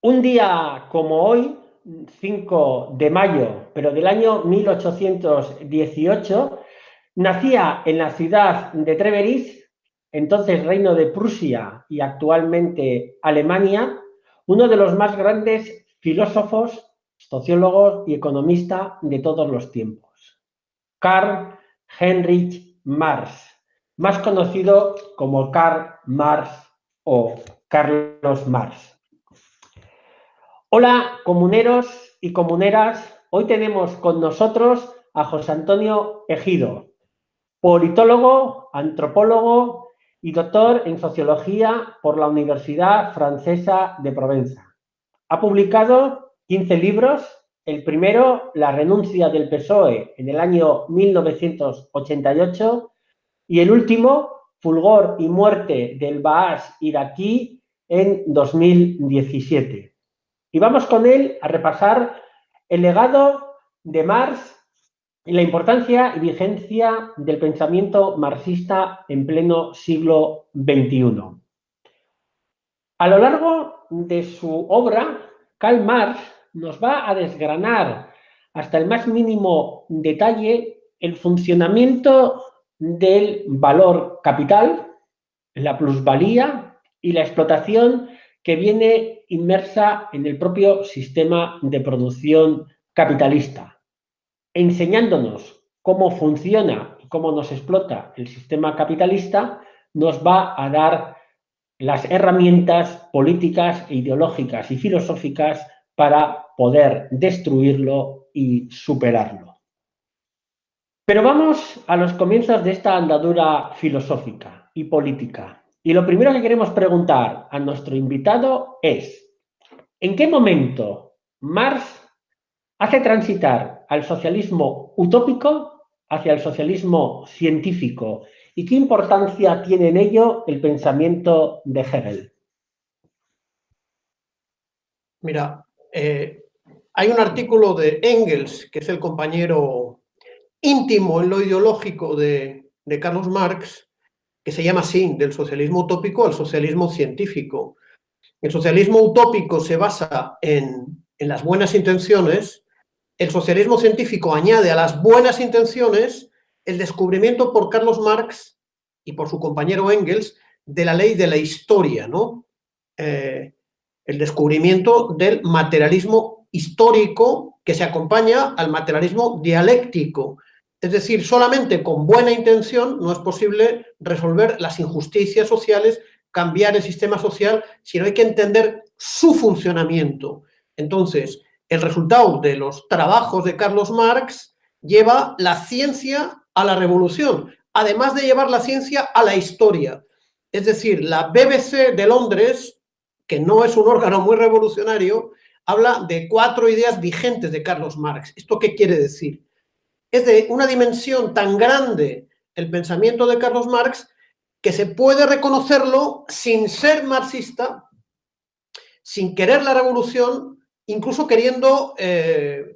Un día como hoy, 5 de mayo, pero del año 1818, nacía en la ciudad de Treveris, entonces Reino de Prusia y actualmente Alemania, uno de los más grandes filósofos, sociólogos y economistas de todos los tiempos, Karl Heinrich Marx, más conocido como Karl Marx o Carlos Marx. Hola, comuneros y comuneras. Hoy tenemos con nosotros a José Antonio Ejido, politólogo, antropólogo y doctor en sociología por la Universidad Francesa de Provenza. Ha publicado 15 libros. El primero, La renuncia del PSOE, en el año 1988, y el último, Fulgor y muerte del Baas iraquí, en 2017. Y vamos con él a repasar el legado de Marx y la importancia y vigencia del pensamiento marxista en pleno siglo XXI. A lo largo de su obra, Karl Marx nos va a desgranar hasta el más mínimo detalle el funcionamiento del valor capital, la plusvalía y la explotación que viene inmersa en el propio sistema de producción capitalista, enseñándonos cómo funciona y cómo nos explota el sistema capitalista. Nos va a dar las herramientas políticas, ideológicas y filosóficas para poder destruirlo y superarlo. Pero vamos a los comienzos de esta andadura filosófica y política. Y lo primero que queremos preguntar a nuestro invitado es: ¿en qué momento Marx hace transitar al socialismo utópico hacia el socialismo científico? ¿Y qué importancia tiene en ello el pensamiento de Hegel? Mira, hay un artículo de Engels, que es el compañero íntimo en lo ideológico de Carlos Marx, que se llama así, del socialismo utópico al socialismo científico. El socialismo utópico se basa en las buenas intenciones. El socialismo científico añade a las buenas intenciones el descubrimiento por Carlos Marx y por su compañero Engels de la ley de la historia, ¿no? El descubrimiento del materialismo histórico que se acompaña al materialismo dialéctico. Es decir, solamente con buena intención no es posible resolver las injusticias sociales, cambiar el sistema social, sino hay que entender su funcionamiento. Entonces, el resultado de los trabajos de Carlos Marx lleva la ciencia a la revolución, además de llevar la ciencia a la historia. Es decir, la BBC de Londres, que no es un órgano muy revolucionario, habla de 4 ideas vigentes de Carlos Marx. ¿Esto qué quiere decir? Es de una dimensión tan grande el pensamiento de Carlos Marx que se puede reconocerlo sin ser marxista, sin querer la revolución, incluso queriendo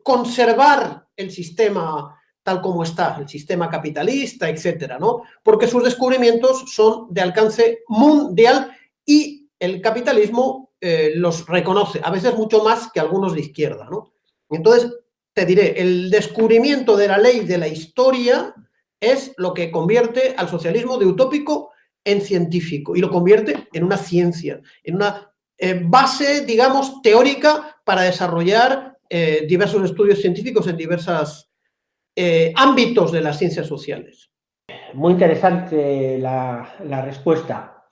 conservar el sistema tal como está, el sistema capitalista, etcétera, ¿no? Porque sus descubrimientos son de alcance mundial y el capitalismo los reconoce, a veces mucho más que algunos de izquierda, ¿no? Entonces, te diré, el descubrimiento de la ley de la historia es lo que convierte al socialismo de utópico en científico y lo convierte en una ciencia, en una base, digamos, teórica para desarrollar diversos estudios científicos en diversos ámbitos de las ciencias sociales. Muy interesante la respuesta.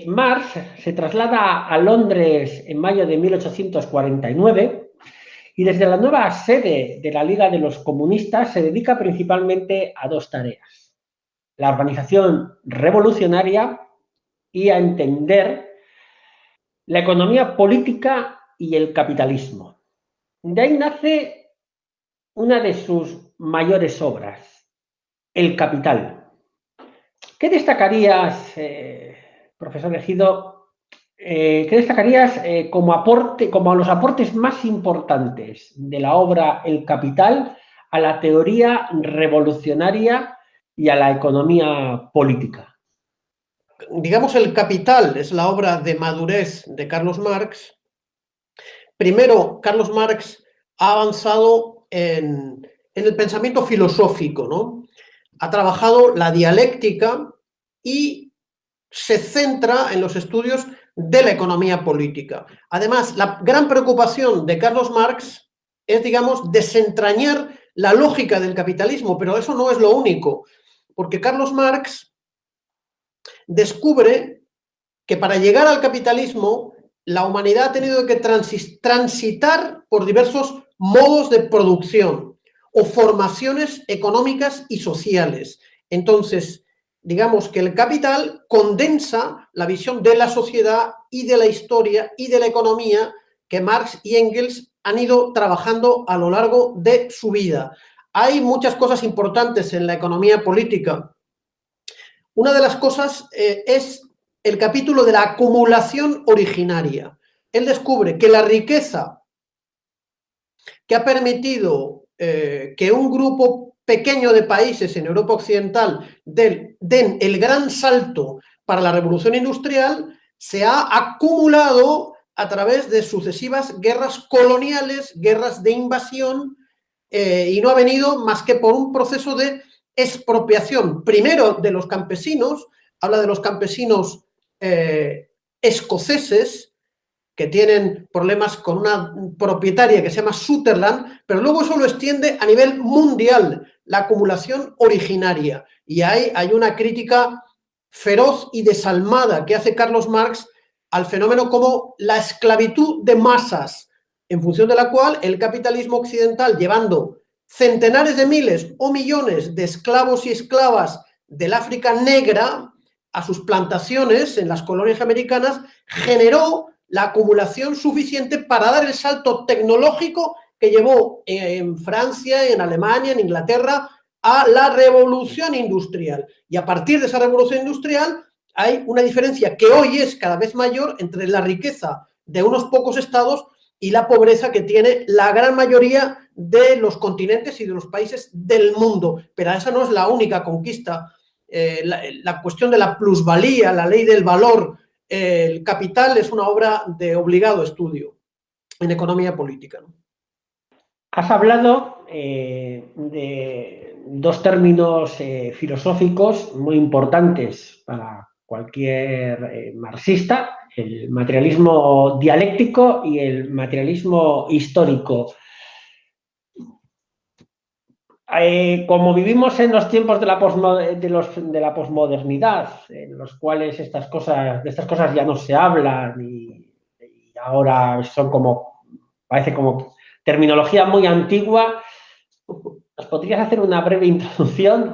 Marx se traslada a Londres en mayo de 1849 y desde la nueva sede de la Liga de los Comunistas se dedica principalmente a 2 tareas: la organización revolucionaria y a entender la economía política y el capitalismo. De ahí nace una de sus mayores obras, El Capital. ¿Qué destacarías, profesor Ejido, qué destacarías como los aportes más importantes de la obra El Capital a la teoría revolucionaria y a la economía política? Digamos, El Capital es la obra de madurez de Carlos Marx, primero, Carlos Marx ha avanzado en el pensamiento filosófico, ¿no? Ha trabajado la dialéctica y se centra en los estudios de la economía política. Además, la gran preocupación de Carlos Marx es, digamos, desentrañar la lógica del capitalismo, pero eso no es lo único, porque Carlos Marx descubre que para llegar al capitalismo la humanidad ha tenido que transitar por diversos modos de producción o formaciones económicas y sociales. Entonces, digamos que el capital condensa la visión de la sociedad y de la historia y de la economía que Marx y Engels han ido trabajando a lo largo de su vida. Hay muchas cosas importantes en la economía política. Una de las cosas es el capítulo de la acumulación originaria. Él descubre que la riqueza que ha permitido que un grupo pequeño de países en Europa Occidental den el gran salto para la revolución industrial se ha acumulado a través de sucesivas guerras coloniales, guerras de invasión, y no ha venido más que por un proceso de expropiación, primero de los campesinos, habla de los campesinos escoceses, que tienen problemas con una propietaria que se llama Sutherland, pero luego eso lo extiende a nivel mundial, la acumulación originaria. Y hay una crítica feroz y desalmada que hace Carlos Marx al fenómeno como la esclavitud de masas, en función de la cual el capitalismo occidental, llevando centenares de miles o millones de esclavos y esclavas del África negra a sus plantaciones en las colonias americanas, generó la acumulación suficiente para dar el salto tecnológico que llevó en Francia, en Alemania, en Inglaterra, a la revolución industrial. Y a partir de esa revolución industrial hay una diferencia que hoy es cada vez mayor entre la riqueza de unos pocos estados y la pobreza que tiene la gran mayoría de los continentes y de los países del mundo. Pero esa no es la única conquista. La cuestión de la plusvalía, la ley del valor, el capital es una obra de obligado estudio en economía política, ¿no? Has hablado de dos términos filosóficos muy importantes para cualquier marxista, el materialismo dialéctico y el materialismo histórico. Como vivimos en los tiempos de la posmodernidad, en los cuales de estas cosas ya no se hablan y ahora son parece como terminología muy antigua, ¿nos podrías hacer una breve introducción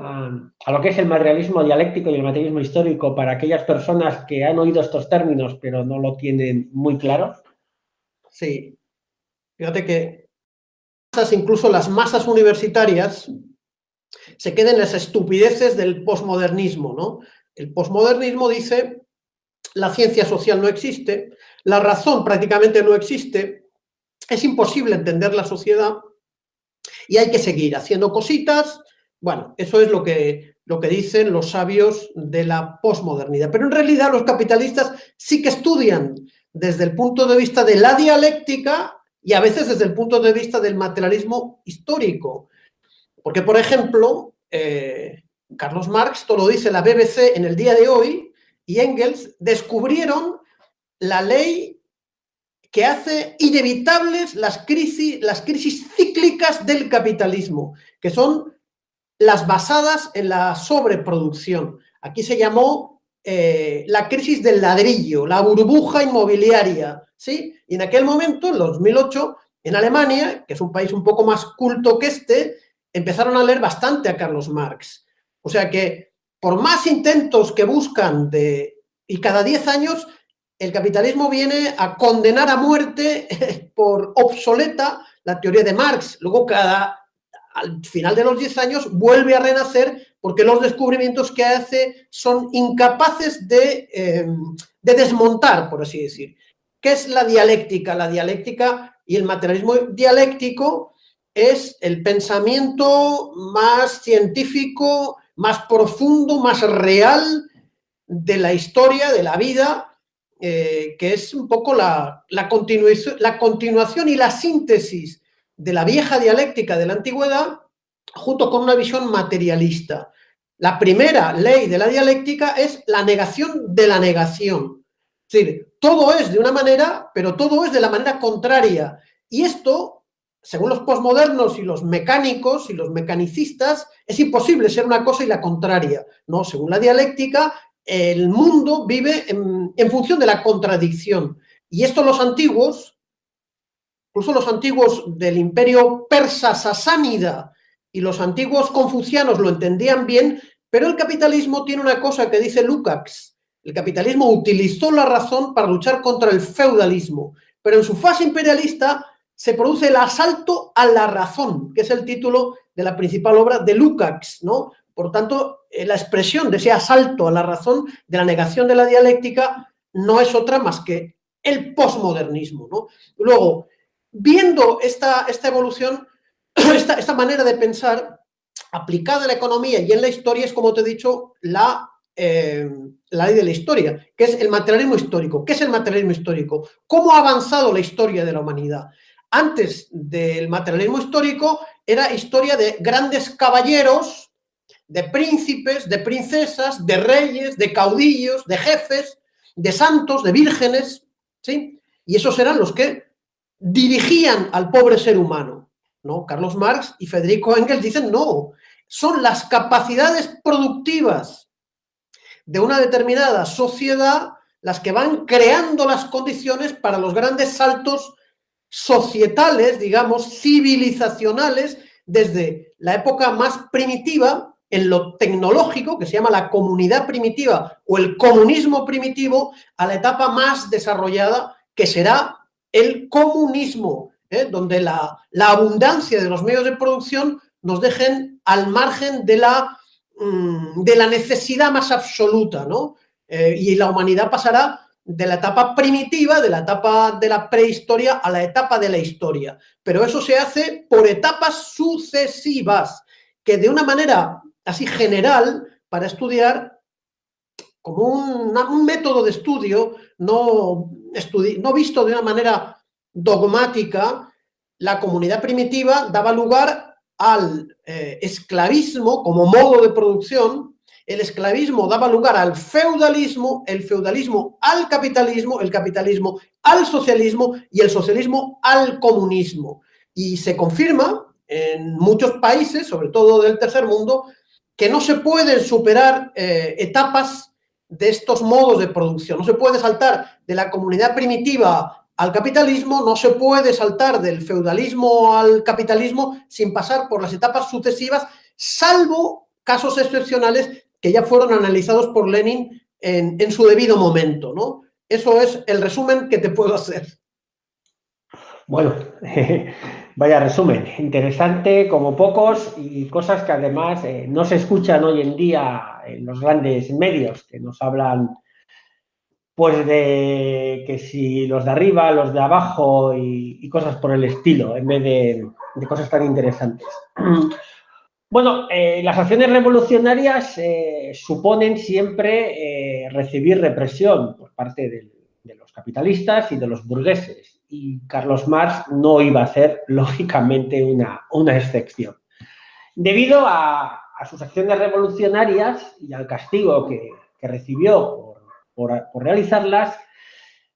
a lo que es el materialismo dialéctico y el materialismo histórico para aquellas personas que han oído estos términos pero no lo tienen muy claro? Sí, fíjate que incluso las masas universitarias se quedan en las estupideces del posmodernismo, ¿no? El posmodernismo dice la ciencia social no existe, la razón prácticamente no existe, es imposible entender la sociedad y hay que seguir haciendo cositas. Bueno, eso es lo que dicen los sabios de la posmodernidad. Pero en realidad los capitalistas sí que estudian desde el punto de vista de la dialéctica y a veces desde el punto de vista del materialismo histórico. Porque, por ejemplo, Carlos Marx, esto lo dice la BBC en el día de hoy, y Engels descubrieron la ley que hace inevitables las crisis cíclicas del capitalismo, que son las basadas en la sobreproducción. Aquí se llamó la crisis del ladrillo, la burbuja inmobiliaria, ¿sí? Y en aquel momento, en 2008, en Alemania, que es un país un poco más culto que este, empezaron a leer bastante a Carlos Marx. O sea que, por más intentos que buscan y cada 10 años, el capitalismo viene a condenar a muerte por obsoleta la teoría de Marx. Luego, al final de los 10 años, vuelve a renacer porque los descubrimientos que hace son incapaces de desmontar, por así decir. ¿Qué es la dialéctica? La dialéctica y el materialismo dialéctico es el pensamiento más científico, más profundo, más real de la historia, de la vida, que es un poco la continuación y la síntesis de la vieja dialéctica de la antigüedad, junto con una visión materialista. La primera ley de la dialéctica es la negación de la negación. Es decir, todo es de una manera, pero todo es de la manera contraria. Y esto, según los posmodernos y los mecánicos y los mecanicistas, es imposible ser una cosa y la contraria, ¿no? Según la dialéctica, el mundo vive en función de la contradicción. Y esto los antiguos, incluso los antiguos del imperio persa sasánida y los antiguos confucianos lo entendían bien, pero el capitalismo tiene una cosa que dice Lukács. El capitalismo utilizó la razón para luchar contra el feudalismo, pero en su fase imperialista se produce el asalto a la razón, que es el título de la principal obra de Lukács, ¿no? Por tanto, la expresión de ese asalto a la razón, de la negación de la dialéctica, no es otra más que el posmodernismo, ¿no? Luego, viendo esta evolución, esta manera de pensar aplicada en la economía y en la historia, es, como te he dicho, la ley de la historia, que es el materialismo histórico. ¿Qué es el materialismo histórico? ¿Cómo ha avanzado la historia de la humanidad? Antes del materialismo histórico era historia de grandes caballeros, de príncipes, de princesas, de reyes, de caudillos, de jefes, de santos, de vírgenes, ¿sí? Y esos eran los que dirigían al pobre ser humano, ¿no? Carlos Marx y Federico Engels dicen no, son las capacidades productivas de una determinada sociedad las que van creando las condiciones para los grandes saltos societales, digamos, civilizacionales, desde la época más primitiva, en lo tecnológico, que se llama la comunidad primitiva o el comunismo primitivo, a la etapa más desarrollada, que será el comunismo, donde la abundancia de los medios de producción nos dejen al margen de la necesidad más absoluta, ¿no? Y la humanidad pasará de la etapa primitiva, de la etapa de la prehistoria a la etapa de la historia. Pero eso se hace por etapas sucesivas, que de una manera así general, para estudiar, como un método de estudio, no visto de una manera dogmática, la comunidad primitiva daba lugar al esclavismo como modo de producción. El esclavismo daba lugar al feudalismo, el feudalismo al capitalismo, el capitalismo al socialismo y el socialismo al comunismo. Y se confirma en muchos países, sobre todo del tercer mundo, que no se pueden superar etapas de estos modos de producción. No se puede saltar de la comunidad primitiva al capitalismo, no se puede saltar del feudalismo al capitalismo sin pasar por las etapas sucesivas, salvo casos excepcionales que ya fueron analizados por Lenin en su debido momento, ¿no? Eso es el resumen que te puedo hacer. Bueno, vaya resumen, interesante como pocos y cosas que además no se escuchan hoy en día en los grandes medios, que nos hablan pues de que si los de arriba, los de abajo y cosas por el estilo, en vez de cosas tan interesantes. Bueno, las acciones revolucionarias suponen siempre recibir represión por parte de los capitalistas y de los burgueses. Y Carlos Marx no iba a ser, lógicamente, una excepción. Debido a sus acciones revolucionarias y al castigo que recibió por realizarlas,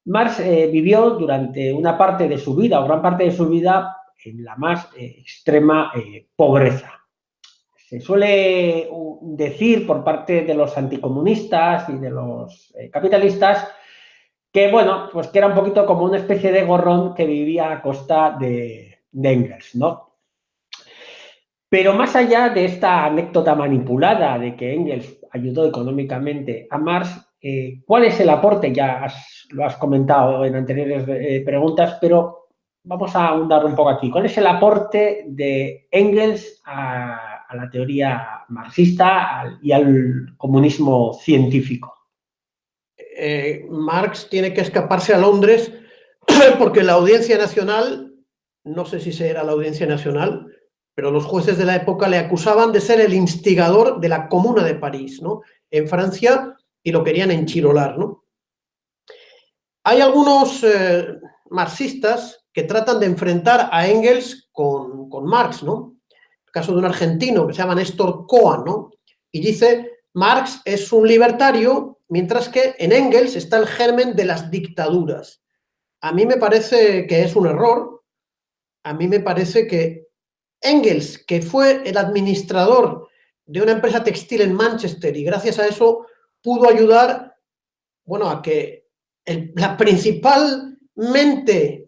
Marx vivió durante una parte de su vida, o gran parte de su vida, en la más extrema pobreza. Se suele decir por parte de los anticomunistas y de los capitalistas que, bueno, pues que era un poquito como una especie de gorrón que vivía a costa de Engels, ¿no? Pero más allá de esta anécdota manipulada de que Engels ayudó económicamente a Marx, ¿cuál es el aporte? Ya lo has comentado en anteriores preguntas, pero vamos a ahondar un poco aquí. ¿Cuál es el aporte de Engels a la teoría marxista y al comunismo científico? Marx tiene que escaparse a Londres porque la Audiencia Nacional, no sé si será la Audiencia Nacional, pero los jueces de la época le acusaban de ser el instigador de la Comuna de París, ¿no? En Francia, y lo querían enchirolar, ¿no? Hay algunos marxistas que tratan de enfrentar a Engels con Marx, ¿no? El caso de un argentino que se llama Néstor Coa, ¿no? Y dice, Marx es un libertario, mientras que en Engels está el germen de las dictaduras. A mí me parece que es un error. A mí me parece que Engels, que fue el administrador de una empresa textil en Manchester y gracias a eso pudo ayudar, bueno, a que la principal mente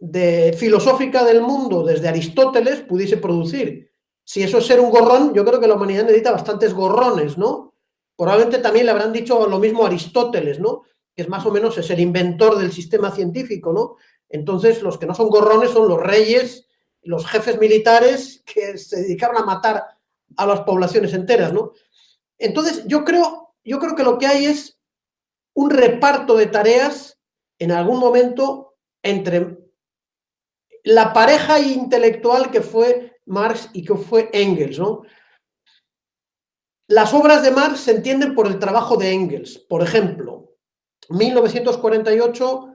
filosófica del mundo desde Aristóteles pudiese producir. Si eso es ser un gorrón, yo creo que la humanidad necesita bastantes gorrones, ¿no? Probablemente también le habrán dicho lo mismo a Aristóteles, ¿no? Que es más o menos es el inventor del sistema científico, ¿no? Entonces, los que no son gorrones son los reyes, los jefes militares que se dedicaron a matar a las poblaciones enteras, ¿no? Entonces, yo creo que lo que hay es un reparto de tareas en algún momento entre la pareja intelectual que fue Marx y que fue Engels, ¿no? Las obras de Marx se entienden por el trabajo de Engels. Por ejemplo, en 1948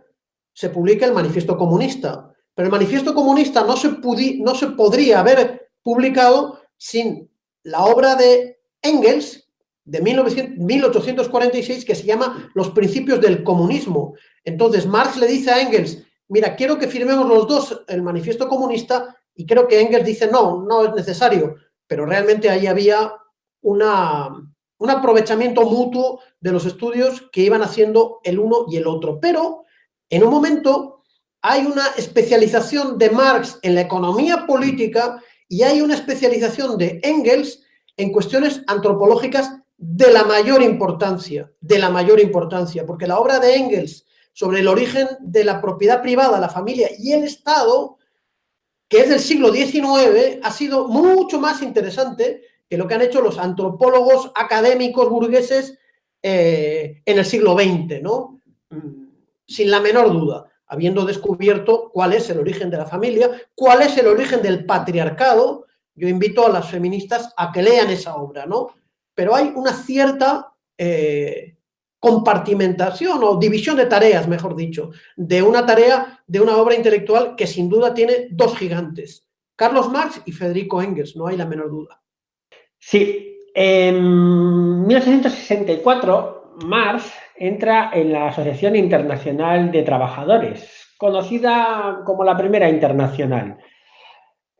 se publica el Manifiesto Comunista, pero el Manifiesto Comunista no se podría haber publicado sin la obra de Engels de 1846 que se llama Los principios del comunismo. Entonces Marx le dice a Engels, mira, quiero que firmemos los dos el Manifiesto Comunista, y creo que Engels dice, no es necesario, pero realmente ahí había un aprovechamiento mutuo de los estudios que iban haciendo el uno y el otro. Pero en un momento hay una especialización de Marx en la economía política y hay una especialización de Engels en cuestiones antropológicas de la mayor importancia, porque la obra de Engels sobre el origen de la propiedad privada, la familia y el Estado, que es del siglo XIX, ha sido mucho más interesante que lo que han hecho los antropólogos académicos burgueses en el siglo XX, ¿no? Sin la menor duda, habiendo descubierto cuál es el origen de la familia, cuál es el origen del patriarcado. Yo invito a las feministas a que lean esa obra, ¿no? Pero hay una cierta compartimentación o división de tareas, mejor dicho, de una tarea, de una obra intelectual que sin duda tiene dos gigantes, Carlos Marx y Federico Engels, no hay la menor duda. Sí, en 1864 Marx entra en la Asociación Internacional de Trabajadores, conocida como la Primera Internacional,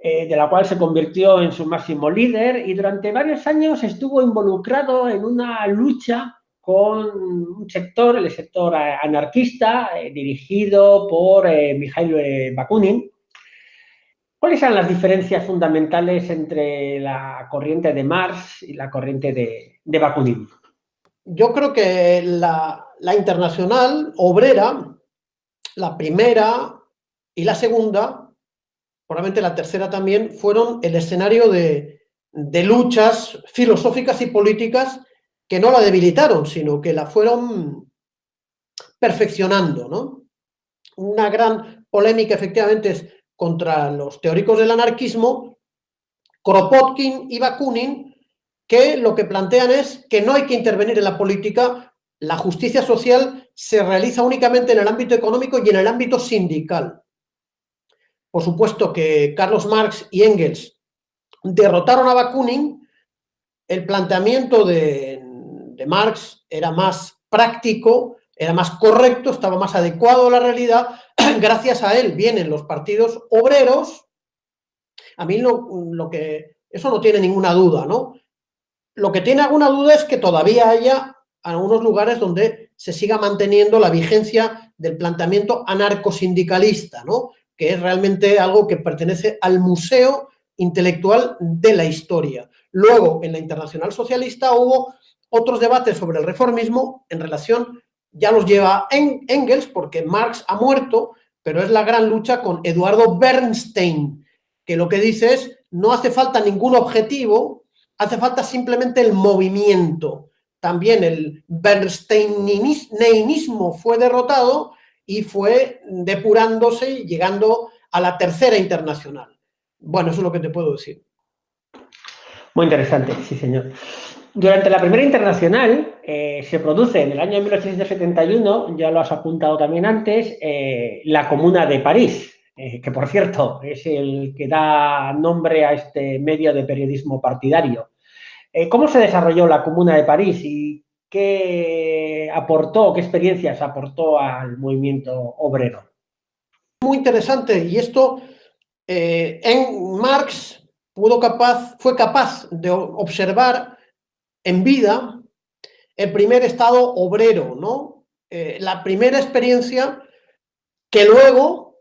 de la cual se convirtió en su máximo líder y durante varios años estuvo involucrado en una lucha con un sector, el sector anarquista, dirigido por Mikhail Bakunin. ¿Cuáles eran las diferencias fundamentales entre la corriente de Marx y la corriente de Bakunin? Yo creo que la internacional obrera, la primera y la segunda, probablemente la tercera también, fueron el escenario de luchas filosóficas y políticas que no la debilitaron, sino que la fueron perfeccionando, ¿no? Una gran polémica, efectivamente, es contra los teóricos del anarquismo, Kropotkin y Bakunin, que lo que plantean es que no hay que intervenir en la política, la justicia social se realiza únicamente en el ámbito económico y en el ámbito sindical. Por supuesto que Carlos Marx y Engels derrotaron a Bakunin. El planteamiento de Marx era más práctico, era más correcto, estaba más adecuado a la realidad. Gracias a él vienen los partidos obreros. A mí eso no tiene ninguna duda, ¿no? Lo que tiene alguna duda es que todavía haya algunos lugares donde se siga manteniendo la vigencia del planteamiento anarcosindicalista, ¿no? Que es realmente algo que pertenece al museo intelectual de la historia. Luego, en la Internacional Socialista hubo otros debates sobre el reformismo en relación, ya los lleva Engels, porque Marx ha muerto, pero es la gran lucha con Eduardo Bernstein, que lo que dice es, no hace falta ningún objetivo, hace falta simplemente el movimiento. También el bernsteinismo fue derrotado y fue depurándose y llegando a la tercera internacional. Bueno, eso es lo que te puedo decir. Muy interesante, sí, señor. Durante la Primera Internacional se produce en el año 1871, ya lo has apuntado también antes, la Comuna de París, que por cierto es el que da nombre a este medio de periodismo partidario. ¿Cómo se desarrolló la Comuna de París y qué aportó, qué experiencias aportó al movimiento obrero? Muy interesante. Y esto, Marx fue capaz de observar en vida el primer estado obrero, ¿no? La primera experiencia que luego,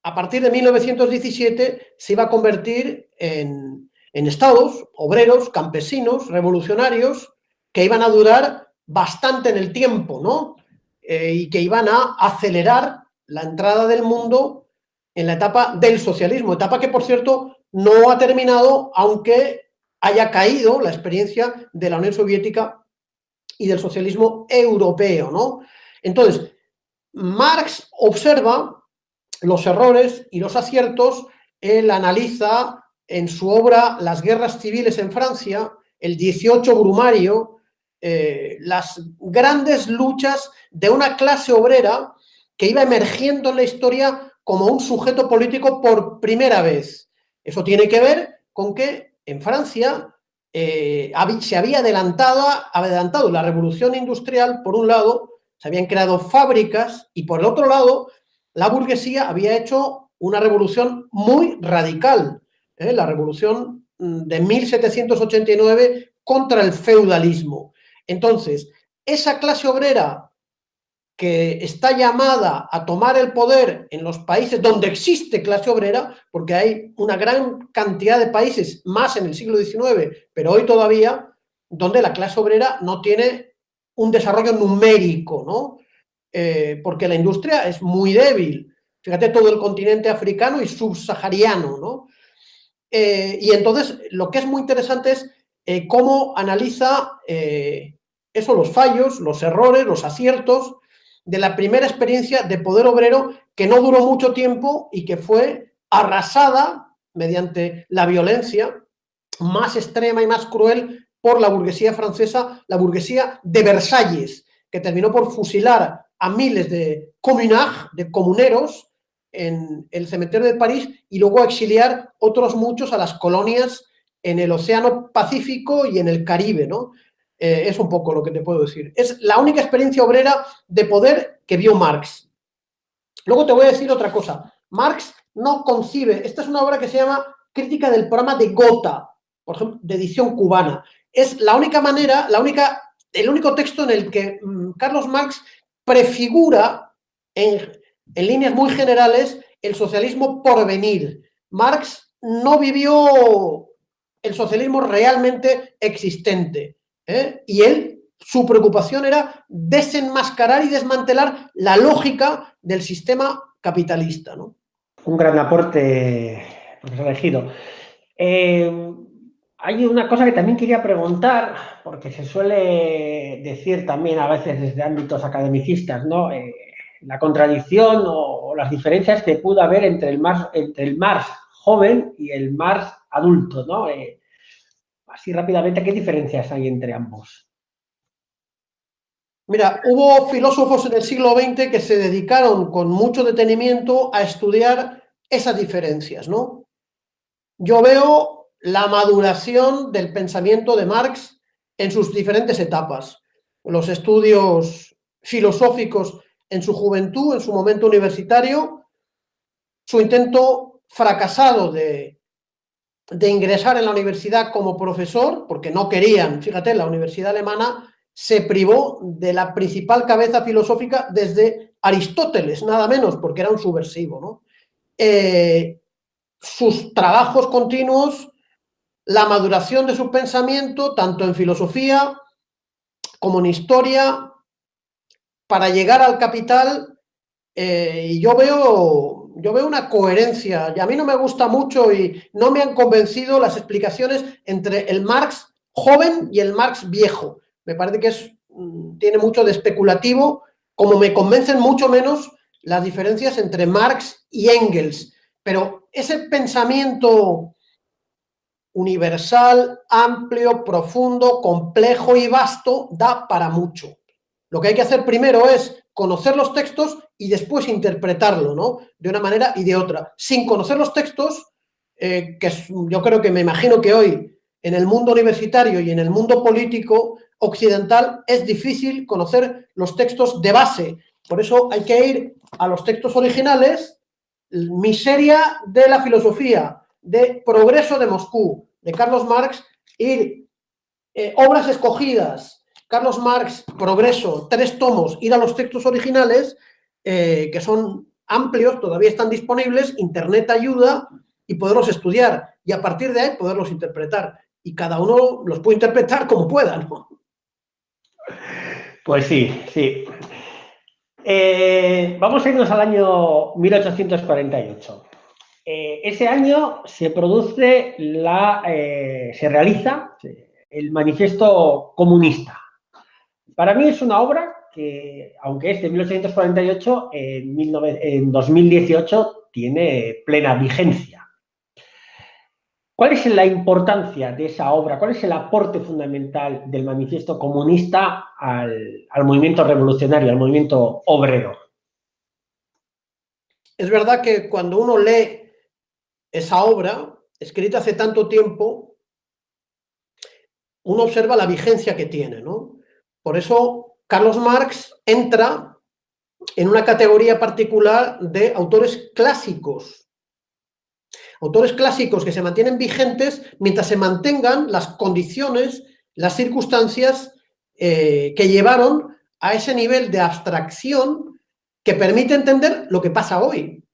a partir de 1917, se iba a convertir en estados obreros, campesinos, revolucionarios, que iban a durar bastante en el tiempo, ¿no? Y que iban a acelerar la entrada del mundo en la etapa del socialismo, etapa que, por cierto, no ha terminado, aunque haya caído la experiencia de la Unión Soviética y del socialismo europeo, ¿no? Entonces, Marx observa los errores y los aciertos, él analiza en su obra Las guerras civiles en Francia, el 18 Brumario, las grandes luchas de una clase obrera que iba emergiendo en la historia como un sujeto político por primera vez. Eso tiene que ver con que en Francia se había adelantado la revolución industrial, por un lado, se habían creado fábricas y por el otro lado, la burguesía había hecho una revolución muy radical, la revolución de 1789 contra el feudalismo. Entonces, esa clase obrera que está llamada a tomar el poder en los países donde existe clase obrera, porque hay una gran cantidad de países, más en el siglo XIX, pero hoy todavía, donde la clase obrera no tiene un desarrollo numérico, ¿no? Porque la industria es muy débil. Fíjate todo el continente africano y subsahariano, ¿no? Y entonces lo que es muy interesante es cómo analiza eso, los fallos, los errores, los aciertos de la primera experiencia de poder obrero que no duró mucho tiempo y que fue arrasada mediante la violencia más extrema y más cruel por la burguesía francesa, la burguesía de Versalles, que terminó por fusilar a miles de communards, de comuneros, en el cementerio de París y luego exiliar otros muchos a las colonias en el Océano Pacífico y en el Caribe, ¿no? Es un poco lo que te puedo decir. Es la única experiencia obrera de poder que vio Marx. Luego te voy a decir otra cosa. Marx no concibe, esta es una obra que se llama Crítica del programa de Gotha, por ejemplo, de edición cubana. Es la única manera, el único texto en el que Carlos Marx prefigura en líneas muy generales el socialismo por venir. Marx no vivió el socialismo realmente existente, y su preocupación era desenmascarar y desmantelar la lógica del sistema capitalista, ¿no? Un gran aporte, profesor Ejido. Hay una cosa que también quería preguntar, porque se suele decir también a veces desde ámbitos academicistas, ¿no? La contradicción o las diferencias que pudo haber entre el Marx joven y el Marx adulto, ¿no? Así rápidamente, ¿qué diferencias hay entre ambos? Mira, hubo filósofos en el siglo XX que se dedicaron con mucho detenimiento a estudiar esas diferencias, ¿no? Yo veo la maduración del pensamiento de Marx en sus diferentes etapas. Los estudios filosóficos en su juventud, en su momento universitario, su intento fracasado de ingresar en la universidad como profesor, porque no querían, fíjate, la universidad alemana se privó de la principal cabeza filosófica desde Aristóteles, nada menos, porque era un subversivo, ¿no? Sus trabajos continuos, la maduración de su pensamiento, tanto en filosofía como en historia, para llegar al Capital, y yo veo una coherencia, y a mí no me gusta mucho y no me han convencido las explicaciones entre el Marx joven y el Marx viejo. Me parece que tiene mucho de especulativo, como me convencen mucho menos las diferencias entre Marx y Engels. Pero ese pensamiento universal, amplio, profundo, complejo y vasto, da para mucho. Lo que hay que hacer primero es conocer los textos y después interpretarlo, ¿no? De una manera y de otra. Sin conocer los textos, yo creo que me imagino que hoy en el mundo universitario y en el mundo político occidental es difícil conocer los textos de base. Por eso hay que ir a los textos originales, Miseria de la filosofía, de Progreso de Moscú, de Carlos Marx, ir obras escogidas, Carlos Marx, Progreso, 3 tomos, ir a los textos originales, que son amplios, todavía están disponibles, Internet ayuda, y poderlos estudiar, y a partir de ahí poderlos interpretar. Y cada uno los puede interpretar como pueda, ¿no? Pues sí, sí. Vamos a irnos al año 1848. Ese año se realiza el Manifiesto Comunista. Para mí es una obra que, aunque es de 1848, en 2018 tiene plena vigencia. ¿Cuál es la importancia de esa obra? ¿Cuál es el aporte fundamental del Manifiesto Comunista al movimiento revolucionario, al movimiento obrero? Es verdad que cuando uno lee esa obra, escrita hace tanto tiempo, uno observa la vigencia que tiene, ¿no? Por eso Carlos Marx entra en una categoría particular de autores clásicos que se mantienen vigentes mientras se mantengan las condiciones, las circunstancias que llevaron a ese nivel de abstracción que permite entender lo que pasa hoy.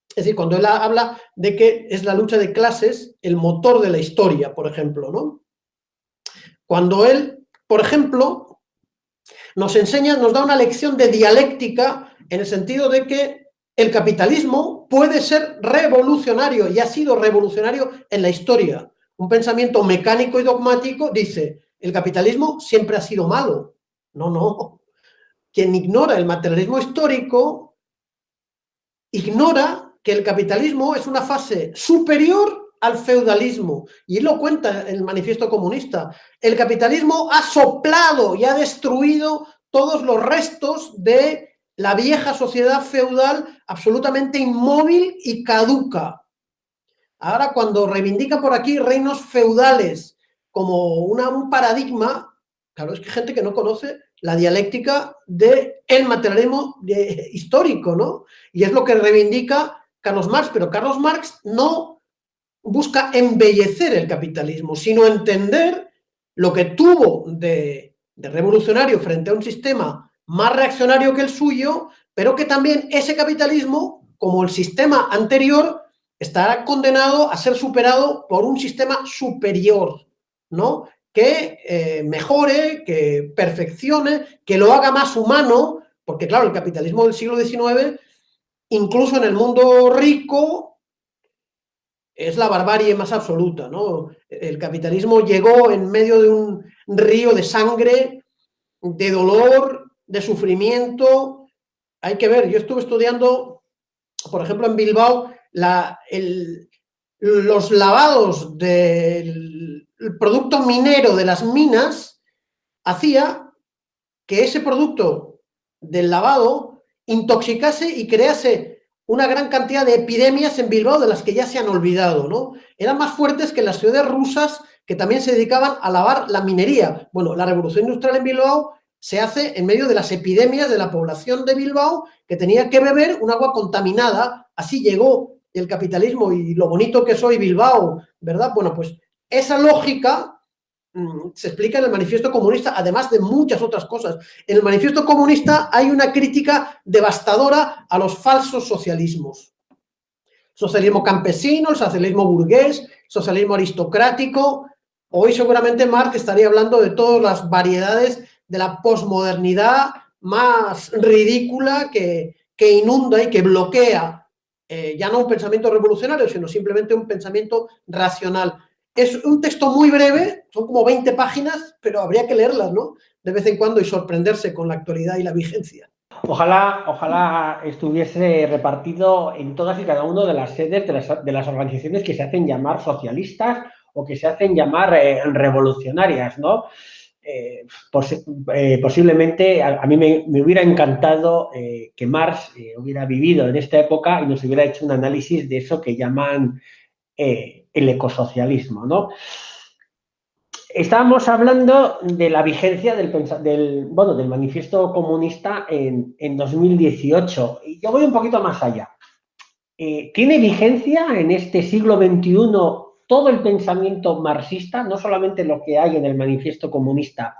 Es decir, cuando él habla de que es la lucha de clases el motor de la historia, por ejemplo, ¿no? Cuando él, por ejemplo, nos da una lección de dialéctica en el sentido de que el capitalismo puede ser revolucionario y ha sido revolucionario en la historia. Un pensamiento mecánico y dogmático dice, el capitalismo siempre ha sido malo. No, no. Quien ignora el materialismo histórico ignora que el capitalismo es una fase superior al feudalismo. Y él lo cuenta en el Manifiesto Comunista. El capitalismo ha soplado y ha destruido todos los restos de la vieja sociedad feudal absolutamente inmóvil y caduca. Ahora, cuando reivindica por aquí reinos feudales como un paradigma, claro, es que hay gente que no conoce la dialéctica del materialismo histórico, ¿no? Y es lo que reivindica Carlos Marx, pero Carlos Marx no busca embellecer el capitalismo, sino entender lo que tuvo de revolucionario frente a un sistema más reaccionario que el suyo, pero que también ese capitalismo, como el sistema anterior, estará condenado a ser superado por un sistema superior, ¿no? Que mejore, que perfeccione, que lo haga más humano, porque claro, el capitalismo del siglo XIX, incluso en el mundo rico, es la barbarie más absoluta, ¿no? El capitalismo llegó en medio de un río de sangre, de dolor, de sufrimiento. Hay que ver, yo estuve estudiando, por ejemplo, en Bilbao, los lavados del producto minero de las minas hacía que ese producto del lavado intoxicase y crease una gran cantidad de epidemias en Bilbao de las que ya se han olvidado, ¿no? Eran más fuertes que las ciudades rusas que también se dedicaban a lavar la minería. Bueno, la revolución industrial en Bilbao se hace en medio de las epidemias de la población de Bilbao que tenía que beber un agua contaminada. Así llegó el capitalismo y lo bonito que soy Bilbao, ¿verdad? Bueno, pues esa lógica se explica en el Manifiesto Comunista, además de muchas otras cosas. En el Manifiesto Comunista hay una crítica devastadora a los falsos socialismos. Socialismo campesino, el socialismo burgués, socialismo aristocrático. Hoy seguramente Marx estaría hablando de todas las variedades de la posmodernidad más ridícula que inunda y que bloquea ya no un pensamiento revolucionario, sino simplemente un pensamiento racional. Es un texto muy breve, son como 20 páginas, pero habría que leerlas, ¿no? De vez en cuando y sorprenderse con la actualidad y la vigencia. Ojalá estuviese repartido en todas y cada una de las sedes de las organizaciones que se hacen llamar socialistas o que se hacen llamar revolucionarias, ¿no? Posiblemente a mí me hubiera encantado que Marx hubiera vivido en esta época y nos hubiera hecho un análisis de eso que llaman el ecosocialismo, ¿no? Estábamos hablando de la vigencia del manifiesto comunista en 2018 y yo voy un poquito más allá. ¿Tiene vigencia en este siglo XXI todo el pensamiento marxista, no solamente lo que hay en el manifiesto comunista?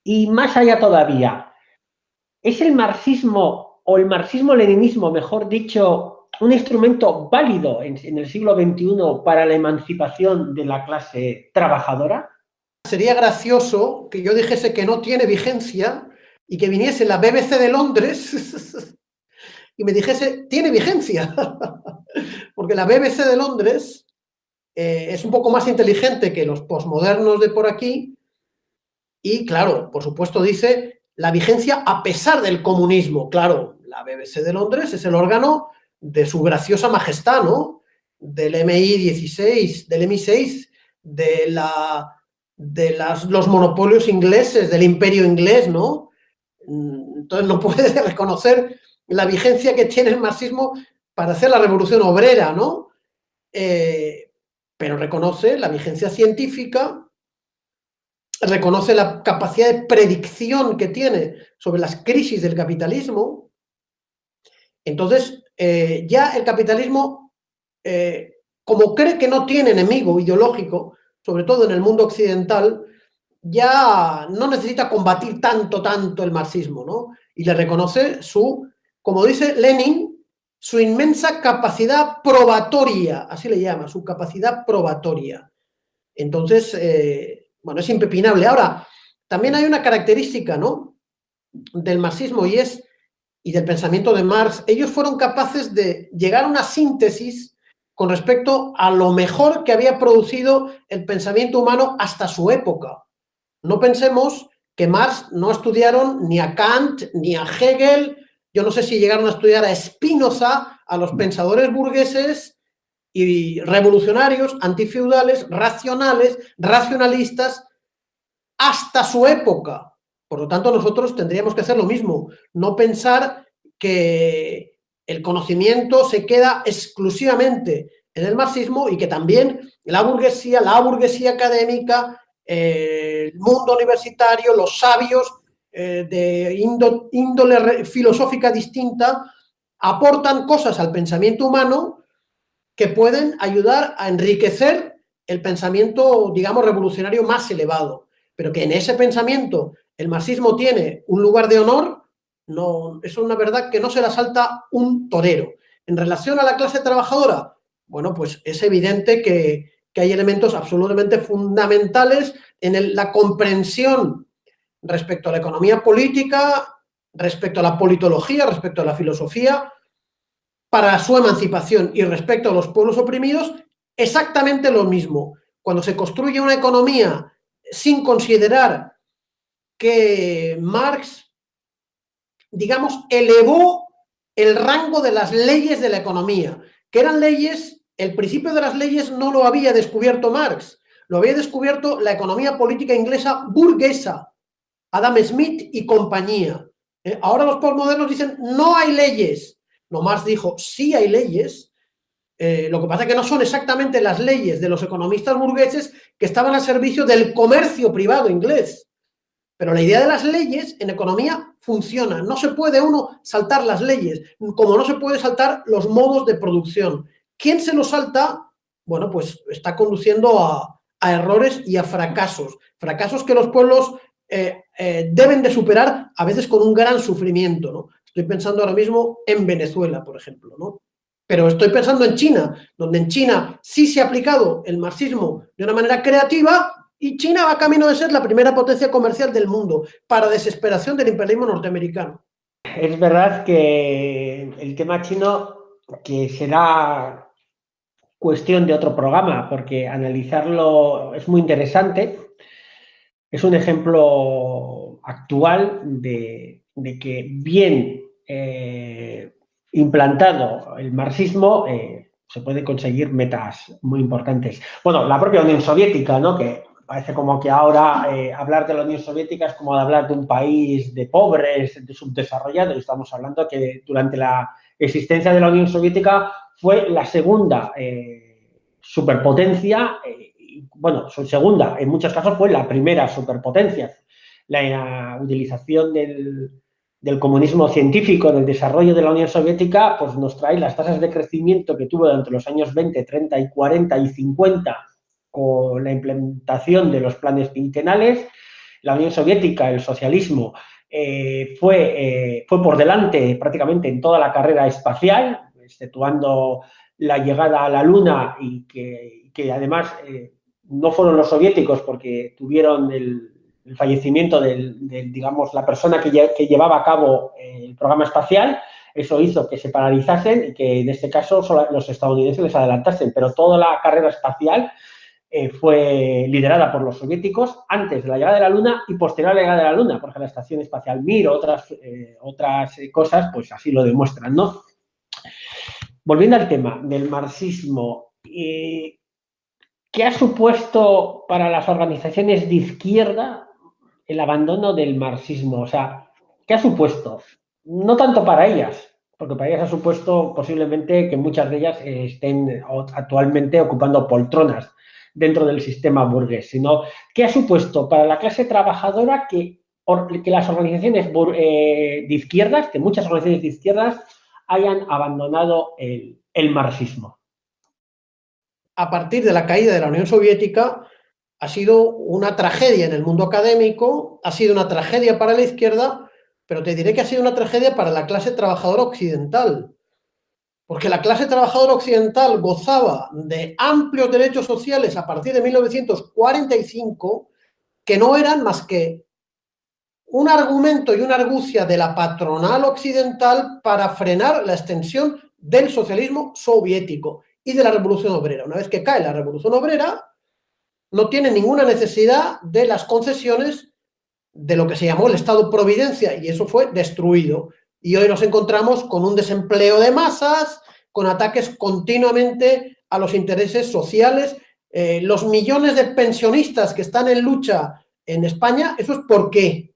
Y más allá todavía, ¿es el marxismo o el marxismo-leninismo, mejor dicho, un instrumento válido en el siglo XXI para la emancipación de la clase trabajadora? Sería gracioso que yo dijese que no tiene vigencia y que viniese la BBC de Londres y me dijese, tiene vigencia. Porque la BBC de Londres es un poco más inteligente que los posmodernos de por aquí y, claro, por supuesto dice la vigencia a pesar del comunismo. Claro, la BBC de Londres es el órgano de su graciosa majestad, ¿no? Del MI16, del MI6, los monopolios ingleses, del imperio inglés, ¿no? Entonces no puede reconocer la vigencia que tiene el marxismo para hacer la revolución obrera, ¿no? Pero reconoce la vigencia científica, reconoce la capacidad de predicción que tiene sobre las crisis del capitalismo. Entonces, ya el capitalismo, como cree que no tiene enemigo ideológico, sobre todo en el mundo occidental, ya no necesita combatir tanto el marxismo, ¿no? Y le reconoce como dice Lenin, su inmensa capacidad probatoria, así le llama, su capacidad probatoria. Entonces, bueno, es impepinable. Ahora, también hay una característica, ¿no?, del marxismo y del pensamiento de Marx. Ellos fueron capaces de llegar a una síntesis con respecto a lo mejor que había producido el pensamiento humano hasta su época. No pensemos que Marx no estudiaron ni a Kant ni a Hegel. Yo no sé si llegaron a estudiar a Spinoza, a los pensadores burgueses y revolucionarios, antifeudales, racionales, racionalistas, hasta su época. Por lo tanto, nosotros tendríamos que hacer lo mismo, no pensar que el conocimiento se queda exclusivamente en el marxismo y que también la burguesía académica, el mundo universitario, los sabios de índole filosófica distinta aportan cosas al pensamiento humano que pueden ayudar a enriquecer el pensamiento, digamos, revolucionario más elevado. Pero que en ese pensamiento el marxismo tiene un lugar de honor, no, es una verdad que no se la salta un torero. En relación a la clase trabajadora, bueno, pues es evidente que hay elementos absolutamente fundamentales en la comprensión respecto a la economía política, respecto a la politología, respecto a la filosofía, para su emancipación. Y respecto a los pueblos oprimidos, exactamente lo mismo. Cuando se construye una economía sin considerar que Marx, digamos, elevó el rango de las leyes de la economía, que eran leyes, el principio de las leyes no lo había descubierto Marx, lo había descubierto la economía política inglesa burguesa, Adam Smith y compañía. Ahora los postmodernos dicen, no hay leyes. No, Marx dijo, sí hay leyes. Lo que pasa es que no son exactamente las leyes de los economistas burgueses que estaban al servicio del comercio privado inglés. Pero la idea de las leyes en economía funciona. No se puede uno saltar las leyes, como no se puede saltar los modos de producción. ¿Quién se los salta? Bueno, pues está conduciendo a errores y a fracasos. Fracasos que los pueblos deben de superar, a veces con un gran sufrimiento, ¿no? Estoy pensando ahora mismo en Venezuela, por ejemplo, ¿no? Pero estoy pensando en China, donde en China sí se ha aplicado el marxismo de una manera creativa y China va camino de ser la primera potencia comercial del mundo, para desesperación del imperialismo norteamericano. Es verdad que el tema chino, que será cuestión de otro programa, porque analizarlo es muy interesante, es un ejemplo actual de que bien implantado el marxismo se pueden conseguir metas muy importantes. Bueno, la propia Unión Soviética, ¿no? Que parece como que ahora hablar de la Unión Soviética es como hablar de un país de pobres, de subdesarrollado, y estamos hablando que durante la existencia de la Unión Soviética fue la segunda superpotencia, bueno, su segunda, en muchos casos fue la primera superpotencia. La utilización del comunismo científico en el desarrollo de la Unión Soviética, pues nos trae las tasas de crecimiento que tuvo durante los años 20, 30 y 40 y 50 con la implementación de los planes quinquenales. La Unión Soviética, el socialismo, fue por delante prácticamente en toda la carrera espacial, exceptuando la llegada a la Luna y que además no fueron los soviéticos porque tuvieron el fallecimiento digamos, la persona que llevaba a cabo el programa espacial. Eso hizo que se paralizasen y que en este caso los estadounidenses les adelantasen, pero toda la carrera espacial fue liderada por los soviéticos antes de la llegada de la Luna y posterior a la llegada de la Luna, porque la Estación Espacial Mir o otras cosas, pues así lo demuestran, ¿no? Volviendo al tema del marxismo, ¿qué ha supuesto para las organizaciones de izquierda el abandono del marxismo? O sea, ¿qué ha supuesto? No tanto para ellas, porque para ellas ha supuesto posiblemente que muchas de ellas estén actualmente ocupando poltronas dentro del sistema burgués, sino ¿qué ha supuesto para la clase trabajadora que las organizaciones de izquierdas, que muchas organizaciones de izquierdas hayan abandonado el marxismo? A partir de la caída de la Unión Soviética, ha sido una tragedia en el mundo académico, ha sido una tragedia para la izquierda, pero te diré que ha sido una tragedia para la clase trabajadora occidental, porque la clase trabajadora occidental gozaba de amplios derechos sociales a partir de 1945, que no eran más que un argumento y una argucia de la patronal occidental para frenar la extensión del socialismo soviético y de la Revolución Obrera. Una vez que cae la Revolución Obrera, no tiene ninguna necesidad de las concesiones de lo que se llamó el Estado-Providencia, y eso fue destruido. Y hoy nos encontramos con un desempleo de masas, con ataques continuamente a los intereses sociales. Los millones de pensionistas que están en lucha en España, ¿eso es por qué?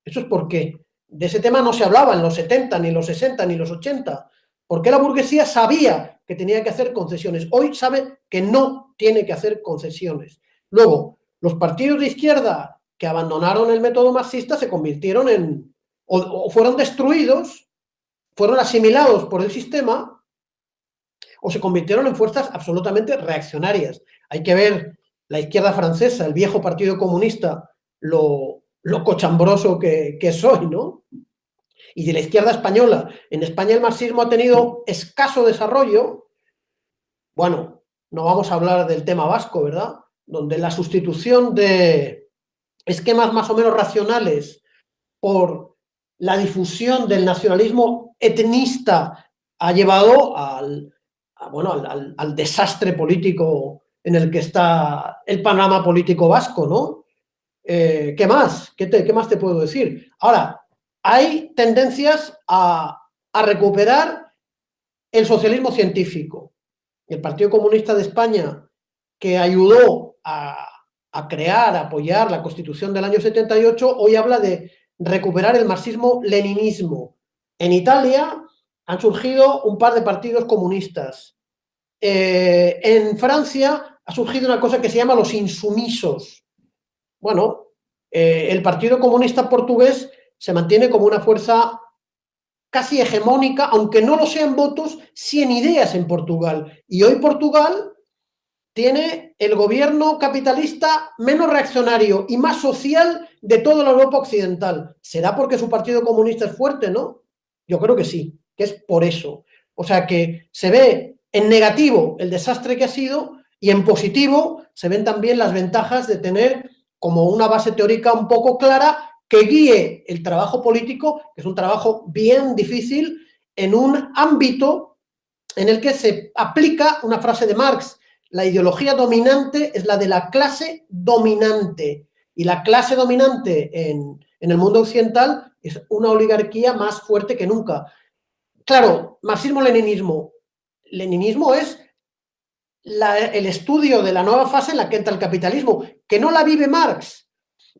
Eso es por qué. De ese tema no se hablaba en los 70, ni los 60, ni los 80. Porque la burguesía sabía que tenía que hacer concesiones. Hoy sabe que no tiene que hacer concesiones. Luego, los partidos de izquierda que abandonaron el método marxista se convirtieron o fueron destruidos, fueron asimilados por el sistema, o se convirtieron en fuerzas absolutamente reaccionarias. Hay que ver la izquierda francesa, el viejo Partido Comunista, lo cochambroso que soy, ¿no? Y de la izquierda española. En España el marxismo ha tenido escaso desarrollo. Bueno, no vamos a hablar del tema vasco, ¿verdad? Donde la sustitución de esquemas más o menos racionales por la difusión del nacionalismo etnista ha llevado al desastre político en el que está el panorama político vasco, ¿no? ¿Qué más? ¿Qué más te puedo decir? Ahora, hay tendencias a recuperar el socialismo científico. El Partido Comunista de España, que ayudó a crear, a apoyar la Constitución del año 78, hoy habla de recuperar el marxismo-leninismo. En Italia han surgido un par de partidos comunistas. En Francia ha surgido una cosa que se llama los insumisos. Bueno, el Partido Comunista Portugués se mantiene como una fuerza casi hegemónica, aunque no lo sea en votos, sí en ideas en Portugal. Y hoy Portugal tiene el gobierno capitalista menos reaccionario y más social de toda la Europa occidental. ¿Será porque su Partido Comunista es fuerte, no? Yo creo que sí, que es por eso. O sea que se ve en negativo el desastre que ha sido y en positivo se ven también las ventajas de tener como una base teórica un poco clara que guíe el trabajo político, que es un trabajo bien difícil, en un ámbito en el que se aplica una frase de Marx: la ideología dominante es la de la clase dominante, y la clase dominante en el mundo occidental es una oligarquía más fuerte que nunca. Claro, marxismo-leninismo. Leninismo es el estudio de la nueva fase en la que entra el capitalismo, que no la vive Marx,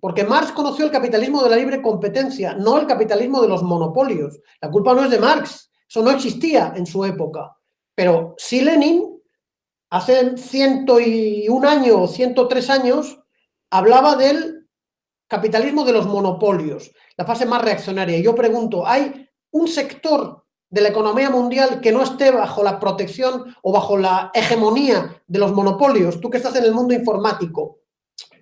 porque Marx conoció el capitalismo de la libre competencia, no el capitalismo de los monopolios. La culpa no es de Marx, eso no existía en su época. Pero sí Lenin, hace 101 años o 103 años, hablaba del capitalismo de los monopolios, la fase más reaccionaria. Y yo pregunto, ¿hay un sector de la economía mundial que no esté bajo la protección o bajo la hegemonía de los monopolios? Tú que estás en el mundo informático,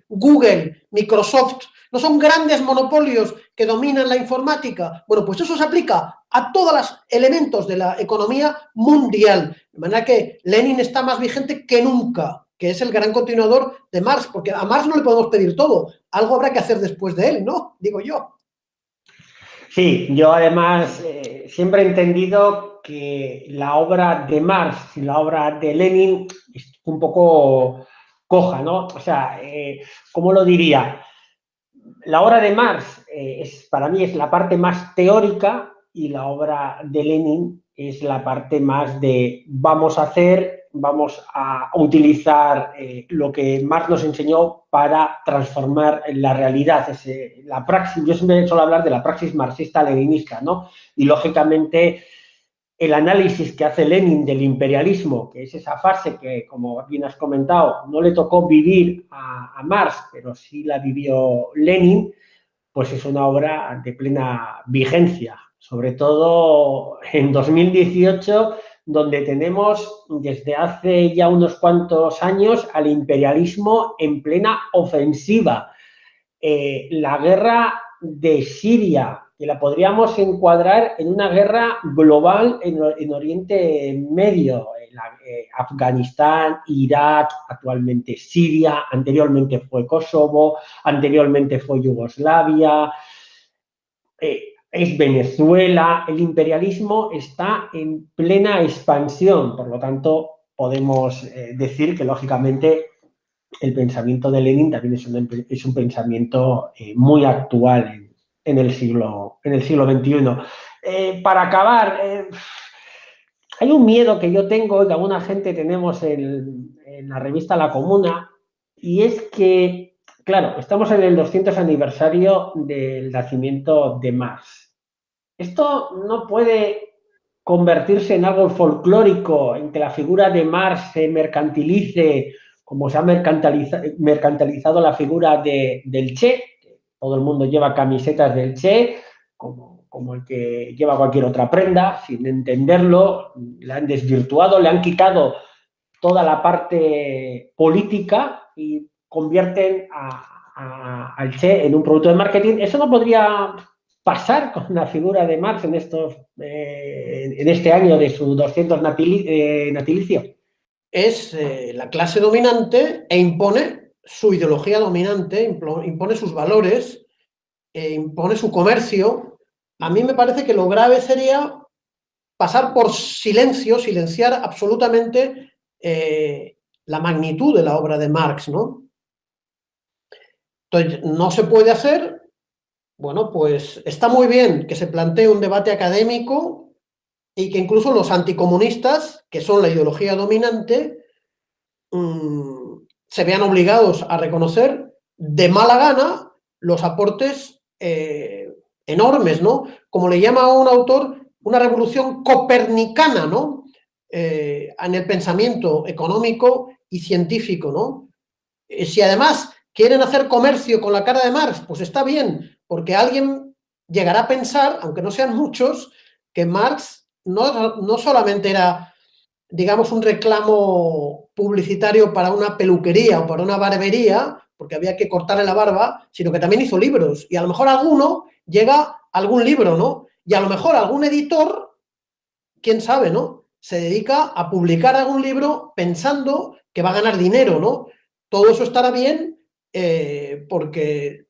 Google, Microsoft, ¿no son grandes monopolios que dominan la informática? Bueno, pues eso se aplica a todos los elementos de la economía mundial. De manera que Lenin está más vigente que nunca, que es el gran continuador de Marx, porque a Marx no le podemos pedir todo. Algo habrá que hacer después de él, ¿no? Digo yo. Sí, yo además siempre he entendido que la obra de Marx y la obra de Lenin es un poco coja, ¿no? O sea, ¿cómo lo diría? La obra de Marx para mí es la parte más teórica y la obra de Lenin es la parte más de vamos a utilizar lo que Marx nos enseñó para transformar la realidad. La praxis, yo siempre suelo hablar de la praxis marxista-leninista, ¿no? Y lógicamente el análisis que hace Lenin del imperialismo, que es esa fase que, como bien has comentado, no le tocó vivir a Marx, pero sí la vivió Lenin, pues es una obra de plena vigencia, sobre todo en 2018, donde tenemos desde hace ya unos cuantos años al imperialismo en plena ofensiva. La guerra de Siria, que la podríamos encuadrar en una guerra global en Oriente Medio, Afganistán, Irak, actualmente Siria, anteriormente fue Kosovo, anteriormente fue Yugoslavia, es Venezuela. El imperialismo está en plena expansión, por lo tanto podemos decir que lógicamente el pensamiento de Lenin también es un pensamiento muy actual en el siglo XXI. Para acabar, hay un miedo que yo tengo y que alguna gente tenemos en la revista La Comuna, y es que, claro, estamos en el 200 aniversario del nacimiento de Marx. Esto no puede convertirse en algo folclórico, en que la figura de Marx se mercantilice, como se ha mercantilizado la figura del Che. Todo el mundo lleva camisetas del Che, como el que lleva cualquier otra prenda, sin entenderlo. Le han desvirtuado, le han quitado toda la parte política y convierten al Che en un producto de marketing. Eso no podría pasar con la figura de Marx en este año de su 200 natilicio. Es la clase dominante e impone su ideología dominante, impone sus valores, impone su comercio. A mí me parece que lo grave sería pasar por silenciar absolutamente la magnitud de la obra de Marx, ¿no? Entonces, no se puede hacer. Bueno, pues está muy bien que se plantee un debate académico y que incluso los anticomunistas, que son la ideología dominante, se vean obligados a reconocer de mala gana los aportes enormes, ¿no? Como le llama a un autor, una revolución copernicana, ¿no? En el pensamiento económico y científico, ¿no? Si además quieren hacer comercio con la cara de Marx, pues está bien, porque alguien llegará a pensar, aunque no sean muchos, que Marx no solamente era, digamos, un reclamo publicitario para una peluquería o para una barbería, porque había que cortarle la barba, sino que también hizo libros. Y a lo mejor alguno llega a algún libro, ¿no? Y a lo mejor algún editor, quién sabe, ¿no? Se dedica a publicar algún libro pensando que va a ganar dinero, ¿no? Todo eso estará bien porque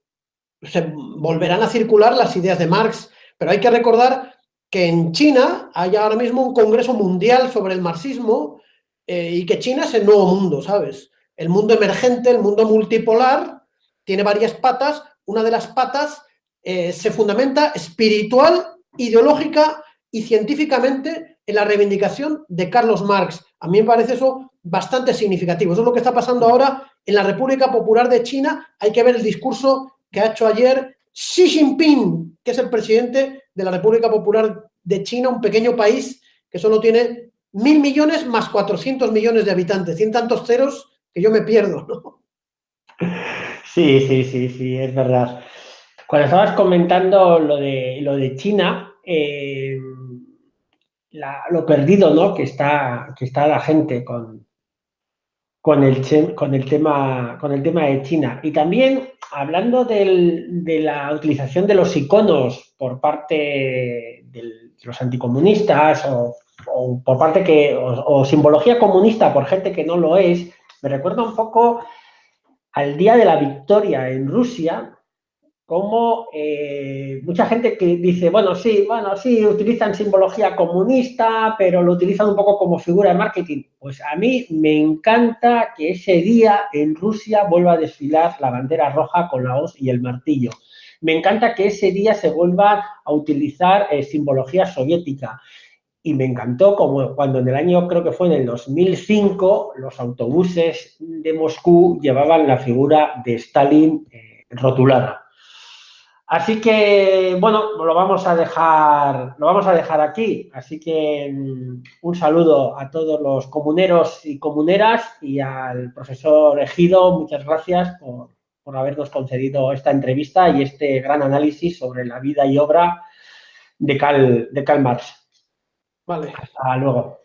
se volverán a circular las ideas de Marx, pero hay que recordar que en China hay ahora mismo un congreso mundial sobre el marxismo y que China es el nuevo mundo, ¿sabes? El mundo emergente, el mundo multipolar, tiene varias patas. Una de las patas se fundamenta espiritual, ideológica y científicamente en la reivindicación de Carlos Marx. A mí me parece eso bastante significativo. Eso es lo que está pasando ahora en la República Popular de China. Hay que ver el discurso que ha hecho ayer Xi Jinping, que es el presidente de la República Popular de China, un pequeño país que solo tiene 1.000 millones más 400 millones de habitantes. Tiene tantos ceros que yo me pierdo, ¿no? Sí, sí, sí, sí, es verdad. Cuando estabas comentando lo de China, lo perdido, ¿no? Que está la gente con el tema de China. Y también hablando de la utilización de los iconos por parte de los anticomunistas o por parte o simbología comunista por gente que no lo es, me recuerda un poco al Día de la Victoria en Rusia, como mucha gente que dice, bueno, sí, utilizan simbología comunista, pero lo utilizan un poco como figura de marketing. Pues a mí me encanta que ese día en Rusia vuelva a desfilar la bandera roja con la hoz y el martillo. Me encanta que ese día se vuelva a utilizar simbología soviética. Y me encantó como cuando en el año, creo que fue en el 2005, los autobuses de Moscú llevaban la figura de Stalin rotulada. Así que, bueno, lo vamos a dejar aquí. Así que un saludo a todos los comuneros y comuneras y al profesor Ejido, muchas gracias por habernos concedido esta entrevista y este gran análisis sobre la vida y obra de Karl Marx. Vale. Hasta luego.